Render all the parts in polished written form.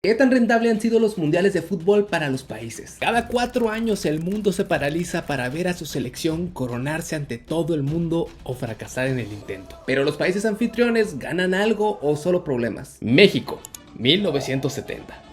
¿Qué tan rentable han sido los mundiales de fútbol para los países? Cada 4 años el mundo se paraliza para ver a su selección coronarse ante todo el mundo o fracasar en el intento. Pero los países anfitriones ganan algo o solo problemas. México, 1970.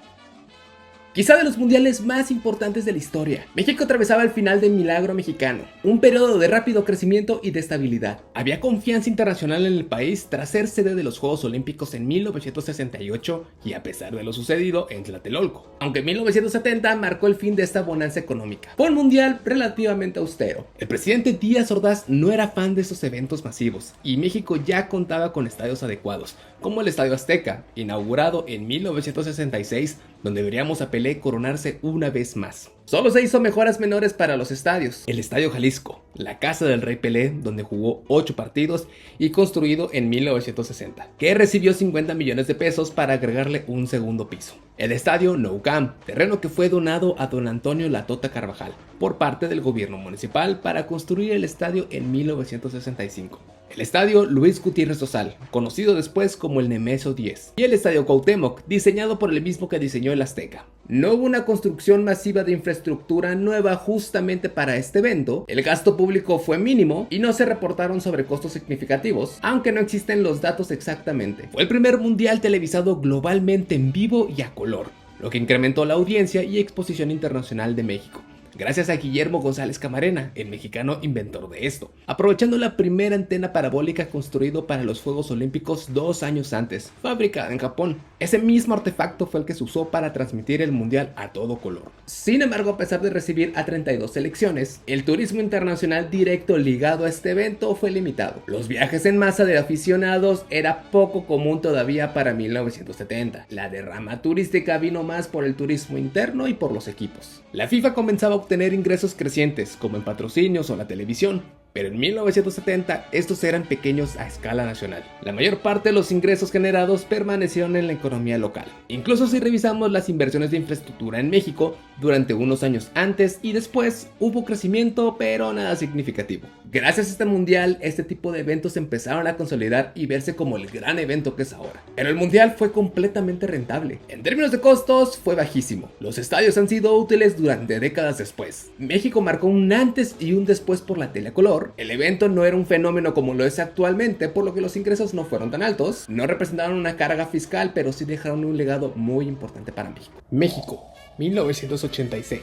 Quizá de los mundiales más importantes de la historia. México atravesaba el final del milagro mexicano, un periodo de rápido crecimiento y de estabilidad. Había confianza internacional en el país tras ser sede de los Juegos Olímpicos en 1968 y a pesar de lo sucedido en Tlatelolco. Aunque 1970 marcó el fin de esta bonanza económica. Fue un mundial relativamente austero. El presidente Díaz Ordaz no era fan de esos eventos masivos y México ya contaba con estadios adecuados, como el Estadio Azteca, inaugurado en 1966, donde veríamos a Pelé coronarse una vez más. Solo se hizo mejoras menores para los estadios. El Estadio Jalisco, la casa del Rey Pelé, donde jugó 8 partidos y construido en 1960, que recibió 50 millones de pesos para agregarle un segundo piso. El Estadio Nou Camp, terreno que fue donado a don Antonio Latota Carvajal por parte del gobierno municipal para construir el estadio en 1965. El Estadio Luis Gutiérrez Dosal, conocido después como el Nemesio 10, y el Estadio Cuauhtémoc, diseñado por el mismo que diseñó el Azteca. No hubo una construcción masiva de infraestructura nueva justamente para este evento, el gasto público fue mínimo y no se reportaron sobrecostos significativos, aunque no existen los datos exactamente. Fue el primer mundial televisado globalmente en vivo y a color, lo que incrementó la audiencia y exposición internacional de México. Gracias a Guillermo González Camarena, el mexicano inventor de esto, aprovechando la primera antena parabólica construido para los Juegos Olímpicos 2 años antes, fabricada en Japón. Ese mismo artefacto fue el que se usó para transmitir el mundial a todo color. Sin embargo, a pesar de recibir a 32 selecciones, el turismo internacional directo ligado a este evento fue limitado. Los viajes en masa de aficionados era poco común todavía para 1970. La derrama turística vino más por el turismo interno y por los equipos. La FIFA comenzaba a obtener ingresos crecientes, como en patrocinios o la televisión, pero en 1970 estos eran pequeños a escala nacional. La mayor parte de los ingresos generados permanecieron en la economía local. Incluso si revisamos las inversiones de infraestructura en México, durante unos años antes y después hubo crecimiento, pero nada significativo. Gracias a este mundial, este tipo de eventos empezaron a consolidar y verse como el gran evento que es ahora. Pero el mundial fue completamente rentable. En términos de costos, fue bajísimo. Los estadios han sido útiles durante décadas después. México marcó un antes y un después por la tele a color. El evento no era un fenómeno como lo es actualmente, por lo que los ingresos no fueron tan altos. No representaron una carga fiscal, pero sí dejaron un legado muy importante para México. México, 1986.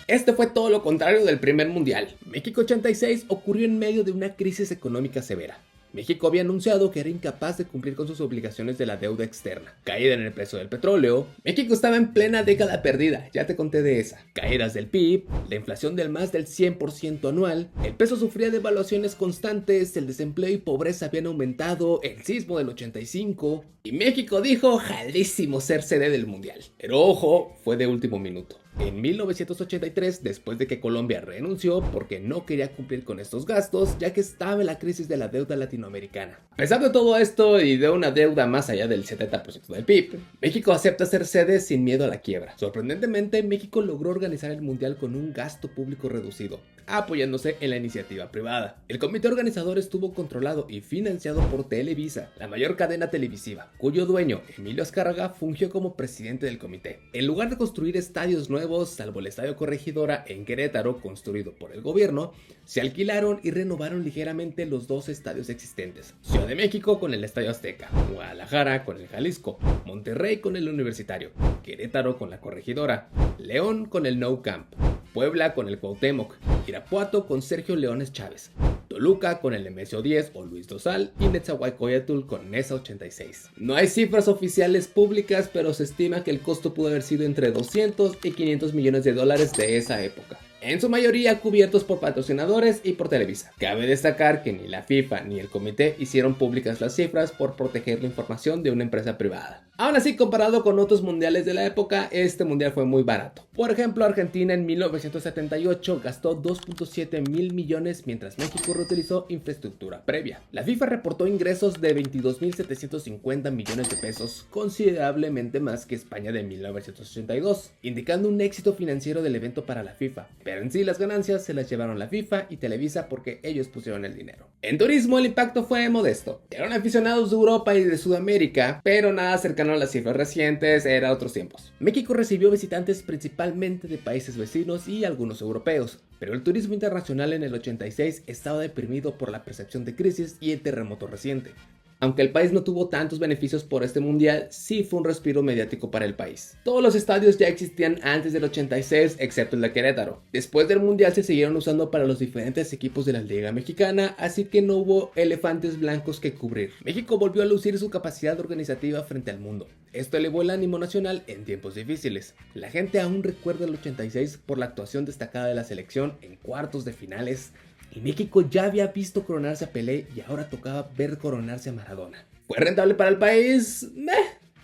Este fue todo lo contrario del primer mundial. México 86 ocurrió en medio de una crisis económica severa. México había anunciado que era incapaz de cumplir con sus obligaciones de la deuda externa, caída en el precio del petróleo. México estaba en plena década perdida, ya te conté de esa. Caídas del PIB, la inflación del más del 100% anual, el peso sufría devaluaciones constantes, el desempleo y pobreza habían aumentado, el sismo del 85, y México dijo jalísimo ser sede del mundial. Pero ojo, fue de último minuto. En 1983, después de que Colombia renunció porque no quería cumplir con estos gastos, ya que estaba en la crisis de la deuda latinoamericana. A pesar de todo esto y de una deuda más allá del 70% del PIB, México acepta ser sede sin miedo a la quiebra. Sorprendentemente, México logró organizar el mundial con un gasto público reducido, apoyándose en la iniciativa privada. El comité organizador estuvo controlado y financiado por Televisa, la mayor cadena televisiva, cuyo dueño, Emilio Azcárraga, fungió como presidente del comité. En lugar de construir estadios nuevos, salvo el Estadio Corregidora en Querétaro, construido por el gobierno, se alquilaron y renovaron ligeramente los 2 estadios existentes. Ciudad de México con el Estadio Azteca, Guadalajara con el Jalisco, Monterrey con el Universitario, Querétaro con la Corregidora, León con el Nou Camp, Puebla con el Cuauhtémoc, Irapuato con Sergio Leones Chávez, Toluca con el Nemesio 10 o Luis Dosal y Netzahualcóyotl con Nesa 86. No hay cifras oficiales públicas, pero se estima que el costo pudo haber sido entre 200 y 500 millones de dólares de esa época, en su mayoría cubiertos por patrocinadores y por Televisa. Cabe destacar que ni la FIFA ni el comité hicieron públicas las cifras por proteger la información de una empresa privada. Aún así, comparado con otros mundiales de la época, este mundial fue muy barato. Por ejemplo, Argentina en 1978 gastó 2.7 mil millones, mientras México reutilizó infraestructura previa. La FIFA reportó ingresos de 22.750 millones de pesos, considerablemente más que España de 1982, indicando un éxito financiero del evento para la FIFA. pero en sí las ganancias se las llevaron la FIFA y Televisa porque ellos pusieron el dinero. En turismo el impacto fue modesto. Eran aficionados de Europa y de Sudamérica, pero nada cercano a las cifras recientes, era otros tiempos. México recibió visitantes principalmente de países vecinos y algunos europeos, pero el turismo internacional en el 86 estaba deprimido por la percepción de crisis y el terremoto reciente. Aunque el país no tuvo tantos beneficios por este mundial, sí fue un respiro mediático para el país. Todos los estadios ya existían antes del 86, excepto el de Querétaro. Después del mundial se siguieron usando para los diferentes equipos de la Liga Mexicana, así que no hubo elefantes blancos que cubrir. México volvió a lucir su capacidad organizativa frente al mundo. Esto elevó el ánimo nacional en tiempos difíciles. La gente aún recuerda el 86 por la actuación destacada de la selección en cuartos de finales. Y México ya había visto coronarse a Pelé y ahora tocaba ver coronarse a Maradona. ¿Fue rentable para el país?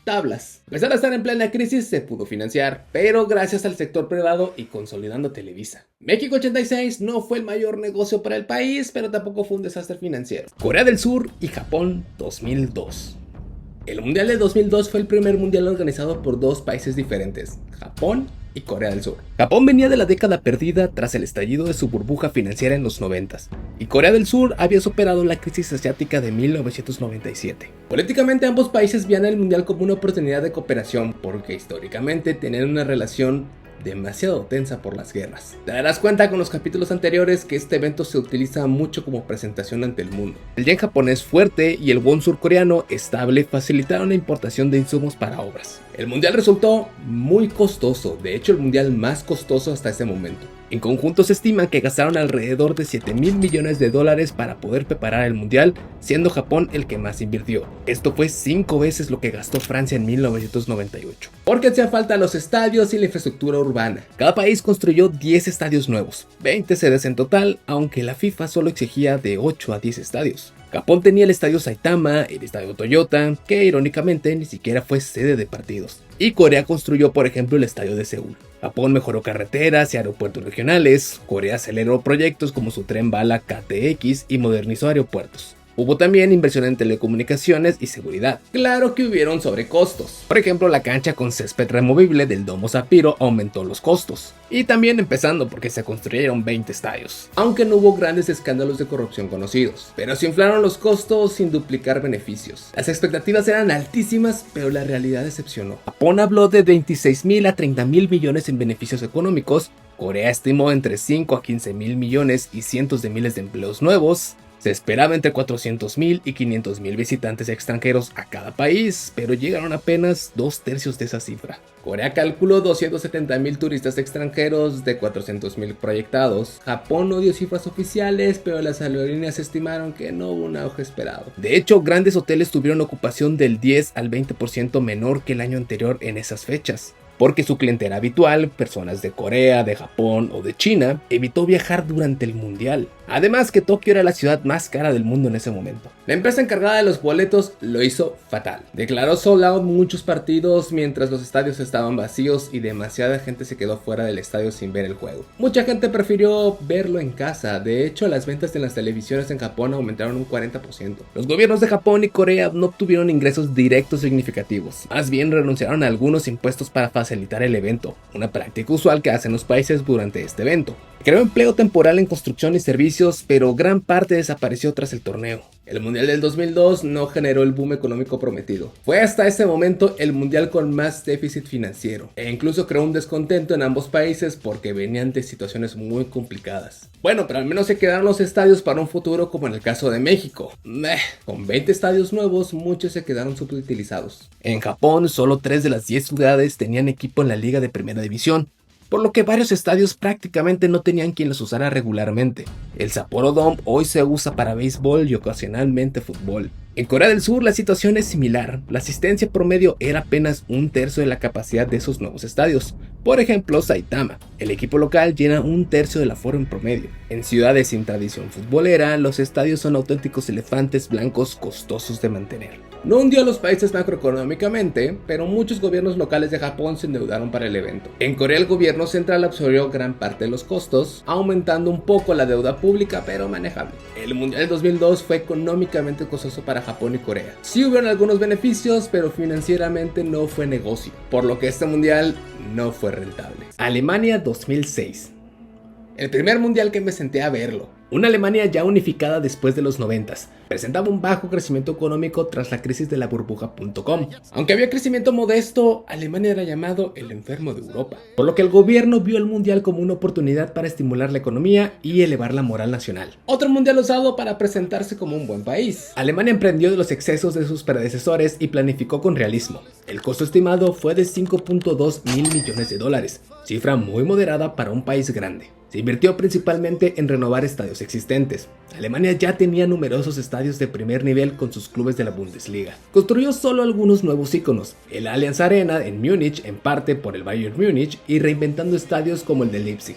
Tablas. A pesar de estar en plena crisis, se pudo financiar, pero gracias al sector privado y consolidando Televisa. México 86 no fue el mayor negocio para el país, pero tampoco fue un desastre financiero. Corea del Sur y Japón 2002. El Mundial de 2002 fue el primer mundial organizado por dos países diferentes, Japón y Corea del Sur. Japón venía de la década perdida tras el estallido de su burbuja financiera en los 90s, y Corea del Sur había superado la crisis asiática de 1997. Políticamente ambos países veían el mundial como una oportunidad de cooperación porque históricamente tenían una relación demasiado tensa por las guerras. Te darás cuenta con los capítulos anteriores que este evento se utiliza mucho como presentación ante el mundo. El yen japonés fuerte y el won surcoreano estable facilitaron la importación de insumos para obras. El mundial resultó muy costoso, de hecho el mundial más costoso hasta ese momento. En conjunto se estima que gastaron alrededor de $7,000 millones para poder preparar el mundial, siendo Japón el que más invirtió. Esto fue 5 veces lo que gastó Francia en 1998. Porque hacían falta los estadios y la infraestructura urbana. Cada país construyó 10 estadios nuevos, 20 sedes en total, aunque la FIFA solo exigía de 8 a 10 estadios. Japón tenía el estadio Saitama, el estadio Toyota, que irónicamente ni siquiera fue sede de partidos. Y Corea construyó por ejemplo el estadio de Seúl. Japón mejoró carreteras y aeropuertos regionales. Corea aceleró proyectos como su tren bala KTX y modernizó aeropuertos. Hubo también inversión en telecomunicaciones y seguridad. Claro que hubieron sobrecostos. Por ejemplo, la cancha con césped removible del Domo Zapiro aumentó los costos. Y también empezando porque se construyeron 20 estadios. Aunque no hubo grandes escándalos de corrupción conocidos. Pero se inflaron los costos sin duplicar beneficios. Las expectativas eran altísimas, pero la realidad decepcionó. Japón habló de 26,000 a 30,000 millones en beneficios económicos. Corea estimó entre 5 a 15,000 millones y cientos de miles de empleos nuevos. Se esperaba entre 400,000 y 500,000 visitantes extranjeros a cada país, pero llegaron apenas 2/3 de esa cifra. Corea calculó 270,000 turistas extranjeros de 400,000 proyectados. Japón no dio cifras oficiales, pero las aerolíneas estimaron que no hubo un auge esperado. De hecho, grandes hoteles tuvieron ocupación del 10 al 20% menor que el año anterior en esas fechas. Porque su clientela habitual, personas de Corea, de Japón o de China, evitó viajar durante el mundial. Además que Tokio era la ciudad más cara del mundo en ese momento. La empresa encargada de los boletos lo hizo fatal. Declaró sold out muchos partidos mientras los estadios estaban vacíos y demasiada gente se quedó fuera del estadio sin ver el juego. Mucha gente prefirió verlo en casa. De hecho, las ventas en las televisiones en Japón aumentaron un 40%. Los gobiernos de Japón y Corea no obtuvieron ingresos directos significativos. Más bien renunciaron a algunos impuestos para facilitar el evento, una práctica usual que hacen los países durante este evento. Creó empleo temporal en construcción y servicios, pero gran parte desapareció tras el torneo. El Mundial del 2002 no generó el boom económico prometido. Fue hasta ese momento el Mundial con más déficit financiero, e incluso creó un descontento en ambos países porque venían de situaciones muy complicadas. Bueno, pero al menos se quedaron los estadios para un futuro como en el caso de México. Con 20 estadios nuevos, muchos se quedaron subutilizados. En Japón, solo 3 de las 10 ciudades tenían equipo en la liga de primera división, por lo que varios estadios prácticamente no tenían quien los usara regularmente. El Sapporo Dome hoy se usa para béisbol y ocasionalmente fútbol. En Corea del Sur la situación es similar, la asistencia promedio era apenas 1/3 de la capacidad de esos nuevos estadios. Por ejemplo, Saitama, el equipo local llena 1/3 del aforo en promedio. En ciudades sin tradición futbolera, los estadios son auténticos elefantes blancos costosos de mantener. No hundió a los países macroeconómicamente, pero muchos gobiernos locales de Japón se endeudaron para el evento. En Corea el gobierno central absorbió gran parte de los costos, aumentando un poco la deuda pública, pero manejable. El Mundial del 2002 fue económicamente costoso para Japón y Corea. Sí hubieron algunos beneficios, pero financieramente no fue negocio, por lo que este mundial no fue rentable. Alemania 2006. El primer mundial que me senté a verlo. Una Alemania ya unificada después de los 90s, presentaba un bajo crecimiento económico tras la crisis de la burbuja.com. Aunque había crecimiento modesto, Alemania era llamado el enfermo de Europa, por lo que el gobierno vio el mundial como una oportunidad para estimular la economía y elevar la moral nacional. Otro mundial usado para presentarse como un buen país. Alemania emprendió de los excesos de sus predecesores y planificó con realismo. El costo estimado fue de 5.2 mil millones de dólares, cifra muy moderada para un país grande. Se invirtió principalmente en renovar estadios existentes. Alemania ya tenía numerosos estadios de primer nivel con sus clubes de la Bundesliga. Construyó solo algunos nuevos íconos, el Allianz Arena en Múnich en parte por el Bayern Múnich y reinventando estadios como el de Leipzig.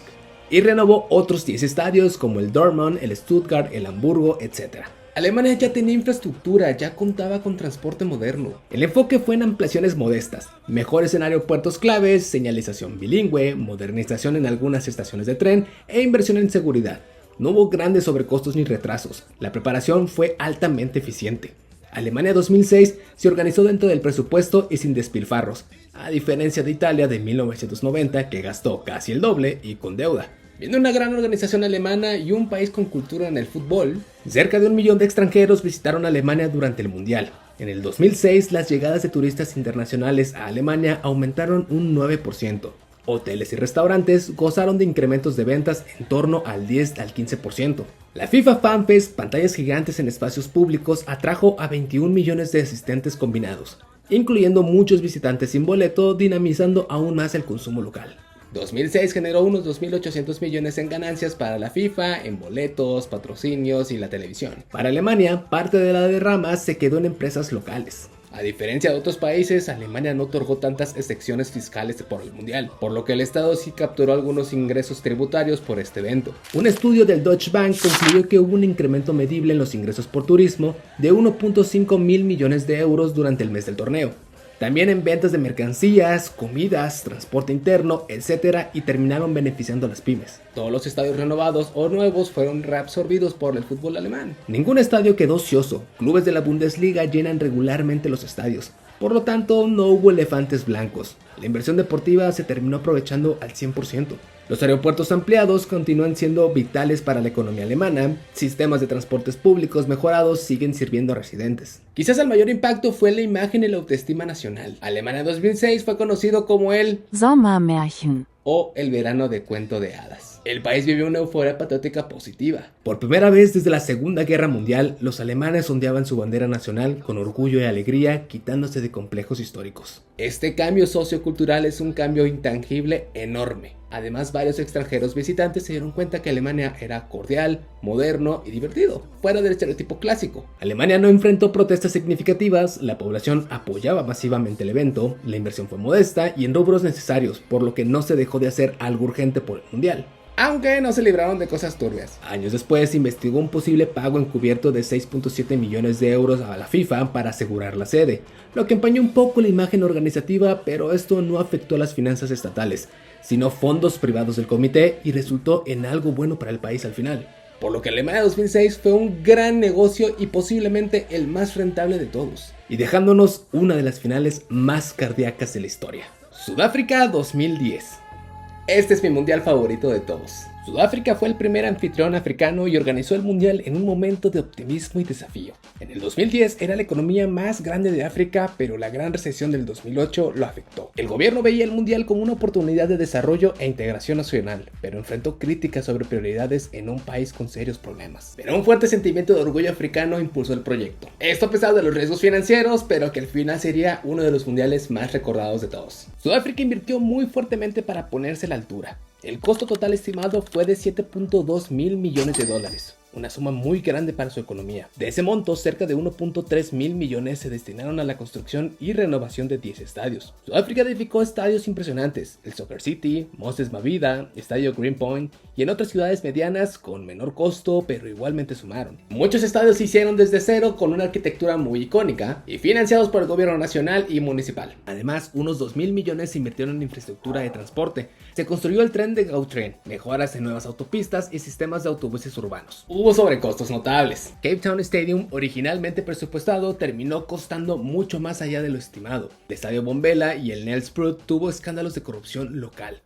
Y renovó otros 10 estadios como el Dortmund, el Stuttgart, el Hamburgo, etc. Alemania ya tenía infraestructura, ya contaba con transporte moderno. El enfoque fue en ampliaciones modestas, mejores en aeropuertos claves, señalización bilingüe, modernización en algunas estaciones de tren e inversión en seguridad. No hubo grandes sobrecostos ni retrasos, la preparación fue altamente eficiente. Alemania 2006 se organizó dentro del presupuesto y sin despilfarros, a diferencia de Italia de 1990 que gastó casi el doble y con deuda. Viendo una gran organización alemana y un país con cultura en el fútbol, cerca de 1 millón de extranjeros visitaron Alemania durante el Mundial. En el 2006, las llegadas de turistas internacionales a Alemania aumentaron un 9%. Hoteles y restaurantes gozaron de incrementos de ventas en torno al 10 al 15%. La FIFA Fan Fest, pantallas gigantes en espacios públicos, atrajo a 21 millones de asistentes combinados, incluyendo muchos visitantes sin boleto, dinamizando aún más el consumo local. 2006 generó unos 2.800 millones en ganancias para la FIFA, en boletos, patrocinios y la televisión. Para Alemania, parte de la derrama se quedó en empresas locales. A diferencia de otros países, Alemania no otorgó tantas excepciones fiscales por el Mundial, por lo que el Estado sí capturó algunos ingresos tributarios por este evento. Un estudio del Deutsche Bank concluyó que hubo un incremento medible en los ingresos por turismo de 1.5 mil millones de euros durante el mes del torneo. También en ventas de mercancías, comidas, transporte interno, etc. y terminaron beneficiando a las pymes. Todos los estadios renovados o nuevos fueron reabsorbidos por el fútbol alemán. Ningún estadio quedó ocioso, clubes de la Bundesliga llenan regularmente los estadios. Por lo tanto, no hubo elefantes blancos. La inversión deportiva se terminó aprovechando al 100%. Los aeropuertos ampliados continúan siendo vitales para la economía alemana, sistemas de transportes públicos mejorados siguen sirviendo a residentes. Quizás el mayor impacto fue en la imagen y la autoestima nacional. Alemania 2006 fue conocido como el Sommermärchen o el verano de cuento de hadas. El país vivió una euforia patriótica positiva. Por primera vez desde la Segunda Guerra Mundial, los alemanes ondeaban su bandera nacional con orgullo y alegría, quitándose de complejos históricos. Este cambio sociocultural es un cambio intangible enorme. Además, varios extranjeros visitantes se dieron cuenta que Alemania era cordial, moderno y divertido, fuera del estereotipo clásico. Alemania no enfrentó protestas significativas, la población apoyaba masivamente el evento, la inversión fue modesta y en rubros necesarios, por lo que no se dejó de hacer algo urgente por el Mundial. Aunque no se libraron de cosas turbias. Años después se investigó un posible pago encubierto de 6.7 millones de euros a la FIFA para asegurar la sede, lo que empañó un poco la imagen organizativa, pero esto no afectó a las finanzas estatales, sino fondos privados del comité y resultó en algo bueno para el país al final. Por lo que Alemania 2006 fue un gran negocio y posiblemente el más rentable de todos, y dejándonos una de las finales más cardíacas de la historia. Sudáfrica 2010. Este es mi mundial favorito de todos. Sudáfrica fue el primer anfitrión africano y organizó el mundial en un momento de optimismo y desafío. En el 2010 era la economía más grande de África, pero la gran recesión del 2008 lo afectó. El gobierno veía el mundial como una oportunidad de desarrollo e integración nacional, pero enfrentó críticas sobre prioridades en un país con serios problemas. Pero un fuerte sentimiento de orgullo africano impulsó el proyecto. Esto a pesar de los riesgos financieros, pero que al final sería uno de los mundiales más recordados de todos. Sudáfrica invirtió muy fuertemente para ponerse a la altura. El costo total estimado fue de 7.2 mil millones de dólares, una suma muy grande para su economía. De ese monto, cerca de 1.3 mil millones se destinaron a la construcción y renovación de 10 estadios. Sudáfrica edificó estadios impresionantes, el Soccer City, Moses Mabhida, Estadio Greenpoint y en otras ciudades medianas con menor costo, pero igualmente sumaron. Muchos estadios se hicieron desde cero con una arquitectura muy icónica y financiados por el gobierno nacional y municipal. Además, unos 2 mil millones se invirtieron en infraestructura de transporte. Se construyó el tren de Gautrain, mejoras en nuevas autopistas y sistemas de autobuses urbanos. Hubo sobrecostos notables. Cape Town Stadium, originalmente presupuestado, terminó costando mucho más allá de lo estimado. El Estadio Bombela y el Nelspruit tuvo escándalos de corrupción local.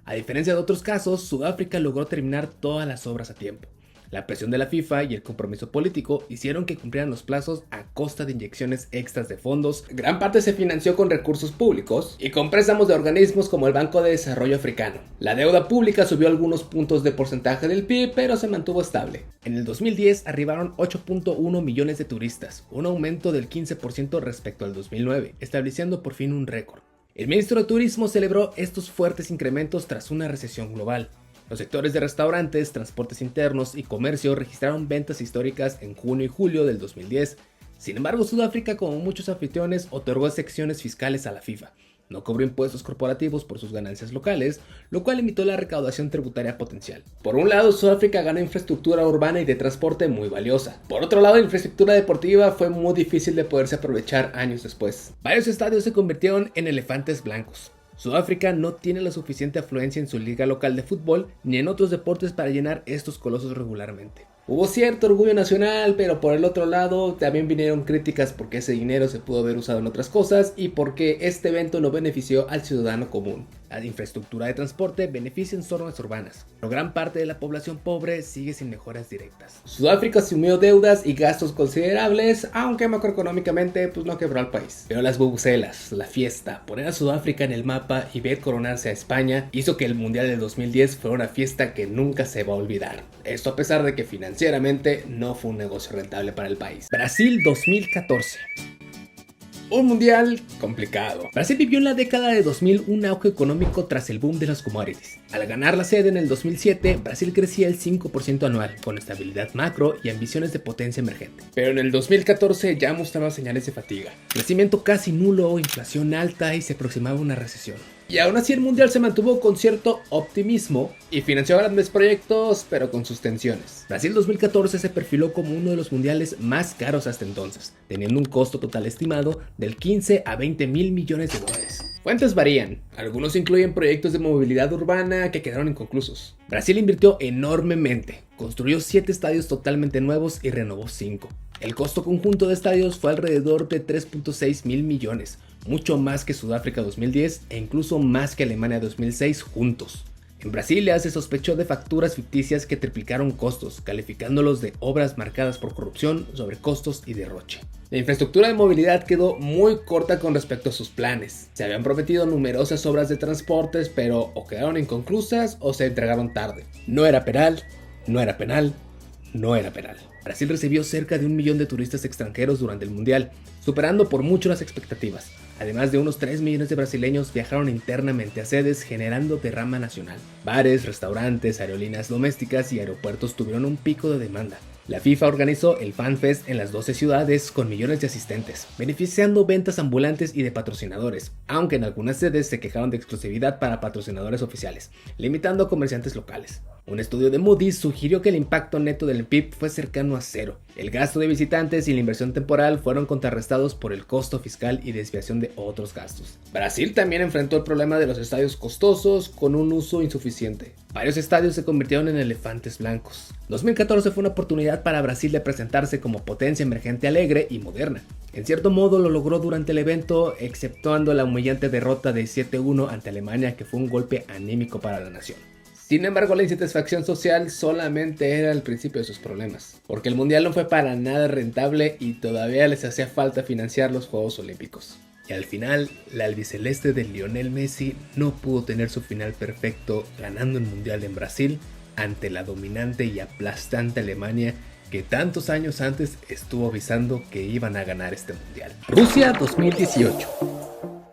A diferencia de otros casos, Sudáfrica logró terminar todas las obras a tiempo. La presión de la FIFA y el compromiso político hicieron que cumplieran los plazos a costa de inyecciones extras de fondos. Gran parte se financió con recursos públicos y con préstamos de organismos como el Banco de Desarrollo Africano. La deuda pública subió algunos puntos de porcentaje del PIB, pero se mantuvo estable. En el 2010 arribaron 8.1 millones de turistas, un aumento del 15% respecto al 2009, estableciendo por fin un récord. El ministro de Turismo celebró estos fuertes incrementos tras una recesión global. Los sectores de restaurantes, transportes internos y comercio registraron ventas históricas en junio y julio del 2010. Sin embargo, Sudáfrica, como muchos anfitriones, otorgó excepciones fiscales a la FIFA. No cobró impuestos corporativos por sus ganancias locales, lo cual limitó la recaudación tributaria potencial. Por un lado, Sudáfrica ganó infraestructura urbana y de transporte muy valiosa. Por otro lado, la infraestructura deportiva fue muy difícil de poderse aprovechar años después. Varios estadios se convirtieron en elefantes blancos. Sudáfrica no tiene la suficiente afluencia en su liga local de fútbol ni en otros deportes para llenar estos colosos regularmente. Hubo cierto orgullo nacional, pero por el otro lado también vinieron críticas porque ese dinero se pudo haber usado en otras cosas y porque este evento no benefició al ciudadano común. La infraestructura de transporte beneficia en zonas urbanas, pero gran parte de la población pobre sigue sin mejoras directas. Sudáfrica asumió deudas y gastos considerables, aunque macroeconómicamente no quebró al país. Pero las bubucelas, la fiesta, poner a Sudáfrica en el mapa y ver coronarse a España hizo que el Mundial del 2010 fuera una fiesta que nunca se va a olvidar. Esto a pesar de que financieramente no fue un negocio rentable para el país. Brasil 2014. Un mundial complicado. Brasil vivió en la década de 2000 un auge económico tras el boom de las commodities. Al ganar la sede en el 2007, Brasil crecía el 5% anual, con estabilidad macro y ambiciones de potencia emergente. Pero en el 2014 ya mostraba señales de fatiga. Crecimiento casi nulo, inflación alta y se aproximaba una recesión. Y aún así el mundial se mantuvo con cierto optimismo y financió grandes proyectos, pero con sus tensiones. Brasil 2014 se perfiló como uno de los mundiales más caros hasta entonces, teniendo un costo total estimado del 15 a 20 mil millones de dólares. Fuentes varían, algunos incluyen proyectos de movilidad urbana que quedaron inconclusos. Brasil invirtió enormemente, construyó 7 estadios totalmente nuevos y renovó 5. El costo conjunto de estadios fue alrededor de 3.6 mil millones, mucho más que Sudáfrica 2010 e incluso más que Alemania 2006 juntos. En Brasilia se sospechó de facturas ficticias que triplicaron costos, calificándolos de obras marcadas por corrupción, sobrecostos y derroche. La infraestructura de movilidad quedó muy corta con respecto a sus planes. Se habían prometido numerosas obras de transportes, pero o quedaron inconclusas o se entregaron tarde. No era penal, no era penal, no era penal. Brasil recibió cerca de 1 millón de turistas extranjeros durante el Mundial, superando por mucho las expectativas. Además de unos 3 millones de brasileños viajaron internamente a sedes generando derrama nacional. Bares, restaurantes, aerolíneas domésticas y aeropuertos tuvieron un pico de demanda. La FIFA organizó el FanFest en las 12 ciudades con millones de asistentes, beneficiando ventas ambulantes y de patrocinadores, aunque en algunas sedes se quejaron de exclusividad para patrocinadores oficiales, limitando a comerciantes locales. Un estudio de Moody's sugirió que el impacto neto del PIB fue cercano a cero. El gasto de visitantes y la inversión temporal fueron contrarrestados por el costo fiscal y desviación de otros gastos. Brasil también enfrentó el problema de los estadios costosos con un uso insuficiente. Varios estadios se convirtieron en elefantes blancos. 2014 fue una oportunidad para Brasil de presentarse como potencia emergente alegre y moderna. En cierto modo lo logró durante el evento, exceptuando la humillante derrota de 7-1 ante Alemania, que fue un golpe anímico para la nación. Sin embargo, la insatisfacción social solamente era el principio de sus problemas, porque el mundial no fue para nada rentable y todavía les hacía falta financiar los Juegos Olímpicos. Y al final, la albiceleste de Lionel Messi no pudo tener su final perfecto ganando el mundial en Brasil ante la dominante y aplastante Alemania que tantos años antes estuvo avisando que iban a ganar este mundial. Rusia 2018.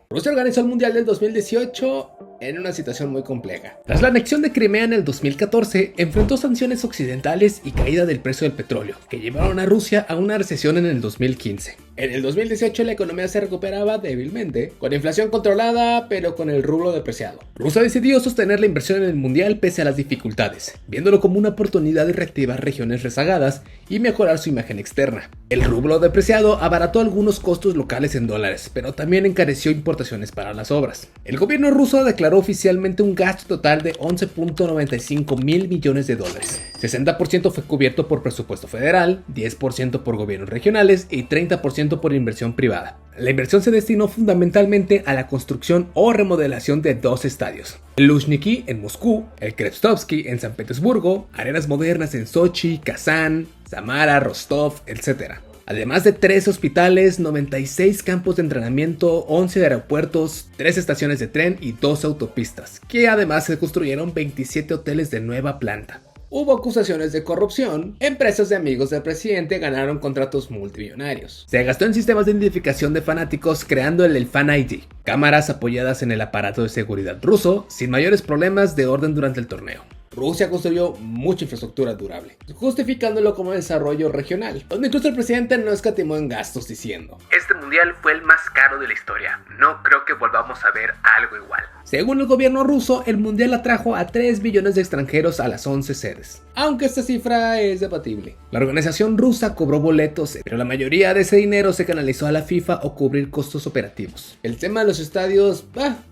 Rusia organizó el mundial del 2018 en una situación muy compleja. Tras la anexión de Crimea en el 2014, enfrentó sanciones occidentales y caída del precio del petróleo, que llevaron a Rusia a una recesión en el 2015. En el 2018 la economía se recuperaba débilmente, con inflación controlada, pero con el rublo depreciado. Rusia decidió sostener la inversión en el mundial pese a las dificultades, viéndolo como una oportunidad de reactivar regiones rezagadas y mejorar su imagen externa. El rublo depreciado abarató algunos costos locales en dólares, pero también encareció importaciones para las obras. El gobierno ruso declaró oficialmente un gasto total de 11.95 mil millones de dólares. 60% fue cubierto por presupuesto federal, 10% por gobiernos regionales y 30% por inversión privada. La inversión se destinó fundamentalmente a la construcción o remodelación de 2 estadios: el Luzhniki en Moscú, el Krepstovsky en San Petersburgo, arenas modernas en Sochi, Kazán, Samara, Rostov, etc. Además de 3 hospitales, 96 campos de entrenamiento, 11 aeropuertos, 3 estaciones de tren y 2 autopistas, que además se construyeron 27 hoteles de nueva planta. Hubo acusaciones de corrupción, empresas de amigos del presidente ganaron contratos multimillonarios. Se gastó en sistemas de identificación de fanáticos creando el Fan ID, cámaras apoyadas en el aparato de seguridad ruso, sin mayores problemas de orden durante el torneo. Rusia construyó mucha infraestructura durable, justificándolo como desarrollo regional, donde incluso el presidente no escatimó en gastos diciendo: "Este mundial fue el más caro de la historia, no creo que volvamos a ver algo igual". Según el gobierno ruso, el mundial atrajo a 3 millones de extranjeros a las 11 sedes, aunque esta cifra es debatible. La organización rusa cobró boletos, pero la mayoría de ese dinero se canalizó a la FIFA o cubrir costos operativos. El tema de los estadios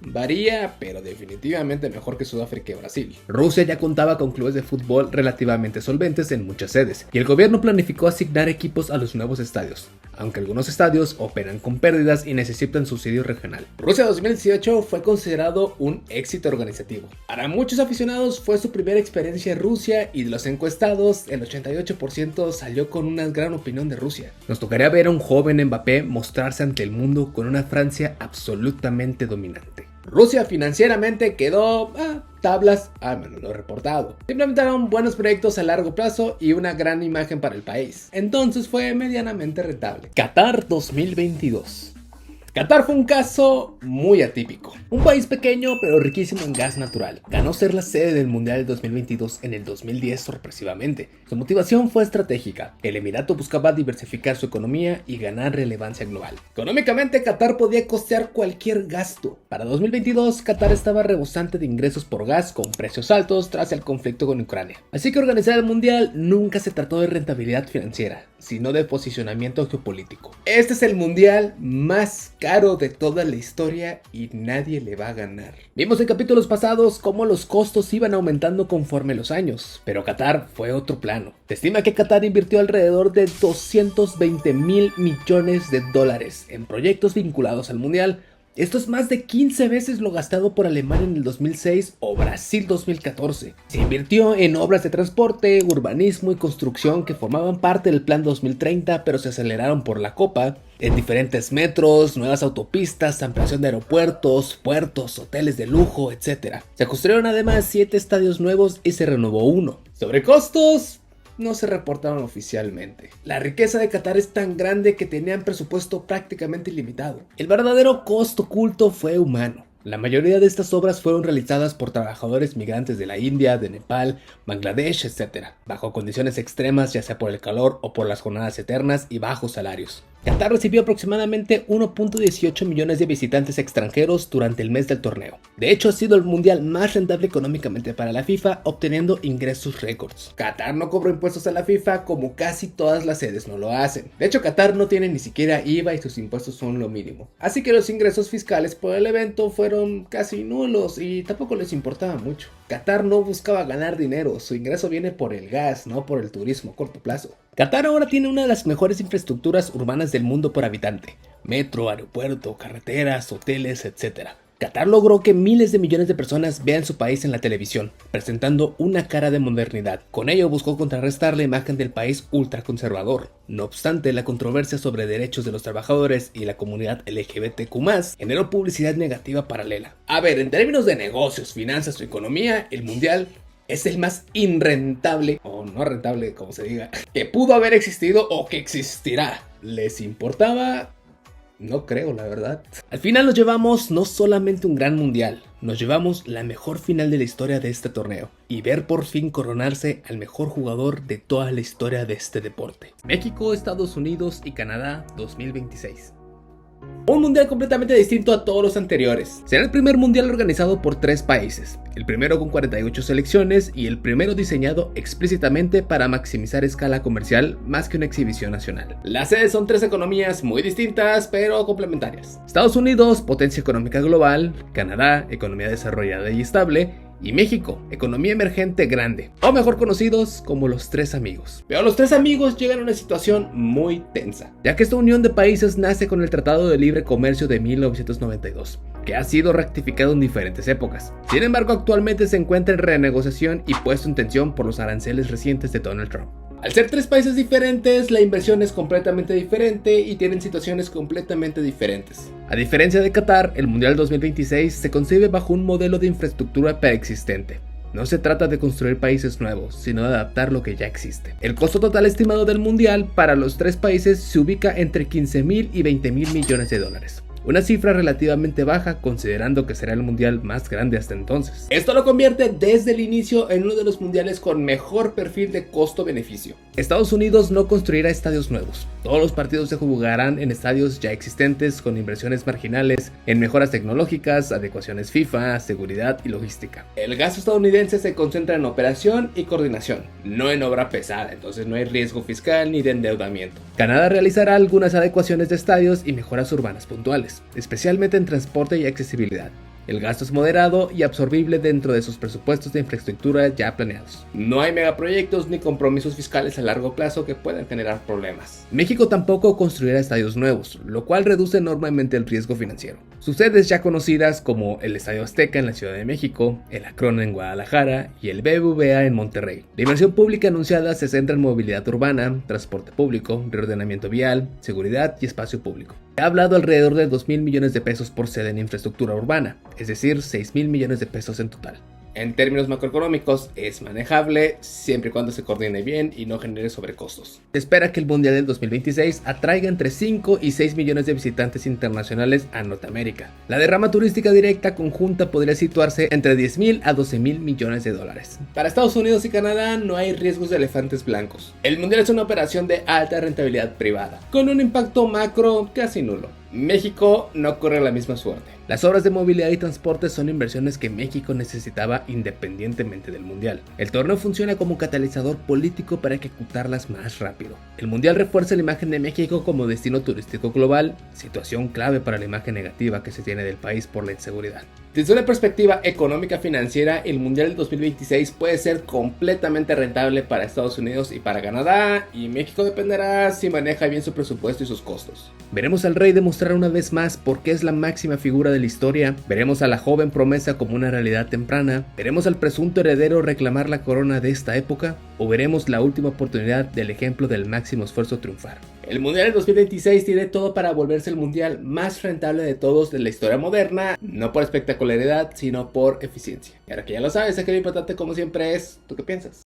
varía, pero definitivamente mejor que Sudáfrica y Brasil. Rusia ya contaba con clubes de fútbol relativamente solventes en muchas sedes, y el gobierno planificó asignar equipos a los nuevos estadios, aunque algunos estadios operan con pérdidas y necesitan subsidio regional. Rusia 2018 fue considerado un éxito organizativo. Para muchos aficionados fue su primera experiencia en Rusia, y de los encuestados, el 88% salió con una gran opinión de Rusia. Nos tocaría ver a un joven Mbappé mostrarse ante el mundo con una Francia absolutamente dominante. Rusia financieramente quedó tablas, al menos lo reportado. Implementaron buenos proyectos a largo plazo y una gran imagen para el país. Entonces fue medianamente rentable. Qatar 2022. Qatar fue un caso muy atípico. Un país pequeño pero riquísimo en gas natural. Ganó ser la sede del Mundial del 2022 en el 2010 sorpresivamente. Su motivación fue estratégica. El Emirato buscaba diversificar su economía y ganar relevancia global. Económicamente, Qatar podía costear cualquier gasto. Para 2022, Qatar estaba rebosante de ingresos por gas con precios altos tras el conflicto con Ucrania. Así que organizar el Mundial nunca se trató de rentabilidad financiera, sino de posicionamiento geopolítico. Este es el Mundial más caro de toda la historia y nadie le va a ganar. Vimos en capítulos pasados cómo los costos iban aumentando conforme los años, pero Qatar fue otro plano. Se estima que Qatar invirtió alrededor de 220 mil millones de dólares en proyectos vinculados al Mundial. Esto es más de 15 veces lo gastado por Alemania en el 2006 o Brasil 2014. Se invirtió en obras de transporte, urbanismo y construcción que formaban parte del Plan 2030, pero se aceleraron por la Copa, en diferentes metros, nuevas autopistas, ampliación de aeropuertos, puertos, hoteles de lujo, etc. Se construyeron además 7 estadios nuevos y se renovó uno. Sobre costos, no se reportaron oficialmente. La riqueza de Qatar es tan grande que tenían presupuesto prácticamente ilimitado. El verdadero costo oculto fue humano. La mayoría de estas obras fueron realizadas por trabajadores migrantes de la India, de Nepal, Bangladesh, etc., bajo condiciones extremas, ya sea por el calor o por las jornadas eternas y bajos salarios. Qatar recibió aproximadamente 1.18 millones de visitantes extranjeros durante el mes del torneo. De hecho, ha sido el mundial más rentable económicamente para la FIFA, obteniendo ingresos récords. Qatar no cobró impuestos a la FIFA como casi todas las sedes no lo hacen. De hecho, Qatar no tiene ni siquiera IVA y sus impuestos son lo mínimo. Así que los ingresos fiscales por el evento fueron casi nulos y tampoco les importaba mucho. Qatar no buscaba ganar dinero, su ingreso viene por el gas, no por el turismo a corto plazo. Qatar ahora tiene una de las mejores infraestructuras urbanas del mundo por habitante: metro, aeropuerto, carreteras, hoteles, etc. Qatar logró que miles de millones de personas vean su país en la televisión, presentando una cara de modernidad. Con ello buscó contrarrestar la imagen del país ultraconservador. No obstante, la controversia sobre derechos de los trabajadores y la comunidad LGBTQ+, generó publicidad negativa paralela. A ver, en términos de negocios, finanzas o economía, el mundial es el más irrentable, o no rentable como se diga, que pudo haber existido o que existirá. ¿Les importaba? No creo, la verdad. Al final nos llevamos no solamente un gran mundial, nos llevamos la mejor final de la historia de este torneo y ver por fin coronarse al mejor jugador de toda la historia de este deporte. México, Estados Unidos y Canadá 2026. Un mundial completamente distinto a todos los anteriores. Será el primer mundial organizado por 3 países, el primero con 48 selecciones y el primero diseñado explícitamente para maximizar escala comercial más que una exhibición nacional. Las sedes son 3 economías muy distintas pero complementarias. Estados Unidos, potencia económica global; Canadá, economía desarrollada y estable; y México, economía emergente grande, o mejor conocidos como los 3 amigos. Pero los 3 amigos llegan a una situación muy tensa, ya que esta unión de países nace con el Tratado de Libre Comercio de 1992, que ha sido rectificado en diferentes épocas. Sin embargo, actualmente se encuentra en renegociación y puesto en tensión por los aranceles recientes de Donald Trump. Al ser 3 países diferentes, la inversión es completamente diferente y tienen situaciones completamente diferentes. A diferencia de Qatar, el Mundial 2026 se concibe bajo un modelo de infraestructura preexistente. No se trata de construir países nuevos, sino de adaptar lo que ya existe. El costo total estimado del Mundial para los 3 países se ubica entre 15.000 y 20.000 millones de dólares. Una cifra relativamente baja considerando que será el mundial más grande hasta entonces. Esto lo convierte desde el inicio en uno de los mundiales con mejor perfil de costo-beneficio. Estados Unidos no construirá estadios nuevos. Todos los partidos se jugarán en estadios ya existentes con inversiones marginales en mejoras tecnológicas, adecuaciones FIFA, seguridad y logística. El gasto estadounidense se concentra en operación y coordinación, no en obra pesada, entonces no hay riesgo fiscal ni de endeudamiento. Canadá realizará algunas adecuaciones de estadios y mejoras urbanas puntuales, especialmente en transporte y accesibilidad. El gasto es moderado y absorbible dentro de sus presupuestos de infraestructura ya planeados. No hay megaproyectos ni compromisos fiscales a largo plazo que puedan generar problemas. México tampoco construirá estadios nuevos, lo cual reduce enormemente el riesgo financiero. Sus sedes ya conocidas como el Estadio Azteca en la Ciudad de México, el Akron en Guadalajara y el BBVA en Monterrey. La inversión pública anunciada se centra en movilidad urbana, transporte público, reordenamiento vial, seguridad y espacio público. Se ha hablado alrededor de 2.000 millones de pesos por sede en infraestructura urbana, es decir, 6.000 millones de pesos en total. En términos macroeconómicos, es manejable siempre y cuando se coordine bien y no genere sobrecostos. Se espera que el Mundial del 2026 atraiga entre 5 y 6 millones de visitantes internacionales a Norteamérica. La derrama turística directa conjunta podría situarse entre 10.000 a 12.000 millones de dólares. Para Estados Unidos y Canadá no hay riesgos de elefantes blancos. El Mundial es una operación de alta rentabilidad privada, con un impacto macro casi nulo. México no corre la misma suerte. Las obras de movilidad y transporte son inversiones que México necesitaba independientemente del Mundial. El torneo funciona como catalizador político para ejecutarlas más rápido. El Mundial refuerza la imagen de México como destino turístico global, situación clave para la imagen negativa que se tiene del país por la inseguridad. Desde una perspectiva económica financiera, el Mundial del 2026 puede ser completamente rentable para Estados Unidos y para Canadá, y México dependerá si maneja bien su presupuesto y sus costos. Veremos al rey demostrar una vez más por qué es la máxima figura de la historia, veremos a la joven promesa como una realidad temprana, veremos al presunto heredero reclamar la corona de esta época, o veremos la última oportunidad del ejemplo del máximo esfuerzo triunfar. El Mundial del 2026 tiene todo para volverse el mundial más rentable de todos de la historia moderna, no por espectacularidad, sino por eficiencia. Y ahora que ya lo sabes, sé que lo importante como siempre es, ¿tú qué piensas?